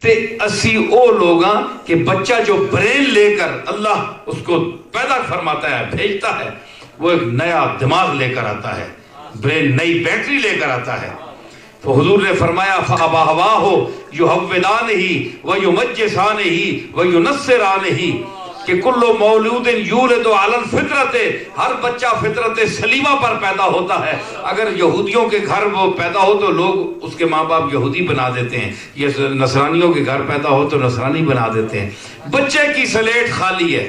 تے اسی او لوگاں کہ بچہ جو برین لے کر اللہ اس کو پیدا فرماتا ہے، بھیجتا ہے، وہ ایک نیا دماغ لے کر آتا ہے، برین نئی بیٹری لے کر آتا ہے. تو حضور نے فرمایا فَأَبَوَاهُ يُحَوِّدَانِهِ وَيُمَجِّسَانِهِ وَيُنَصِّرَانِهِ کہ کل مولود یولد علی الفطرت، ہر بچہ فطرت سلیمہ پر پیدا ہوتا ہے. اگر یہودیوں کے گھر وہ پیدا ہو تو لوگ اس کے ماں باپ یہودی بنا دیتے ہیں، یہ نصرانیوں کے گھر پیدا ہو تو نصرانی بنا دیتے ہیں. بچے کی سلیٹ خالی ہے.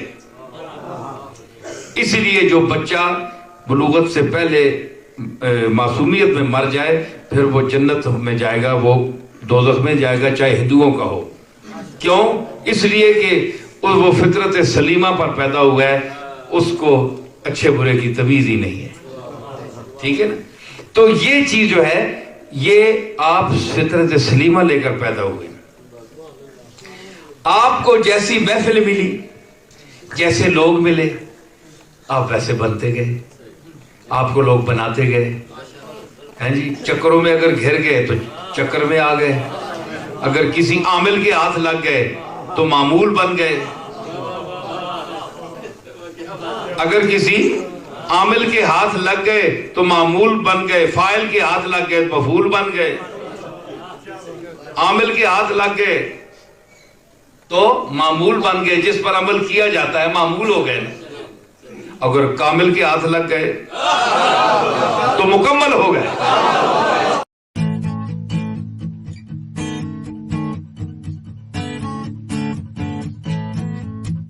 اس لیے جو بچہ بلوغت سے پہلے معصومیت میں مر جائے پھر وہ جنت میں جائے گا، وہ دوزخ میں جائے گا چاہے ہندوؤں کا ہو. کیوں؟ اس لیے کہ وہ فطرت سلیمہ پر پیدا ہوا ہے، اس کو اچھے برے کی تمیز ہی نہیں ہے. ٹھیک ہے نا؟ تو یہ چیز جو ہے یہ آپ فطرت سلیمہ لے کر پیدا ہوئے. آپ کو جیسی محفل ملی، جیسے لوگ ملے، آپ ویسے بنتے گئے، آپ کو لوگ بناتے گئے. ہیں جی، چکروں میں اگر گھر گئے تو چکر میں آ گئے، اگر کسی عامل کے ہاتھ لگ گئے تو معمول بن گئے، اگر کسی عامل کے ہاتھ لگ گئے تو معمول بن گئے، فاعل کے ہاتھ لگ گئے تو مفعول بن گئے. عامل کے ہاتھ لگ گئے تو معمول بن گئے، جس پر عمل کیا جاتا ہے معمول ہو گئے. اگر کامل کے ہاتھ لگ گئے تو مکمل ہو گئے.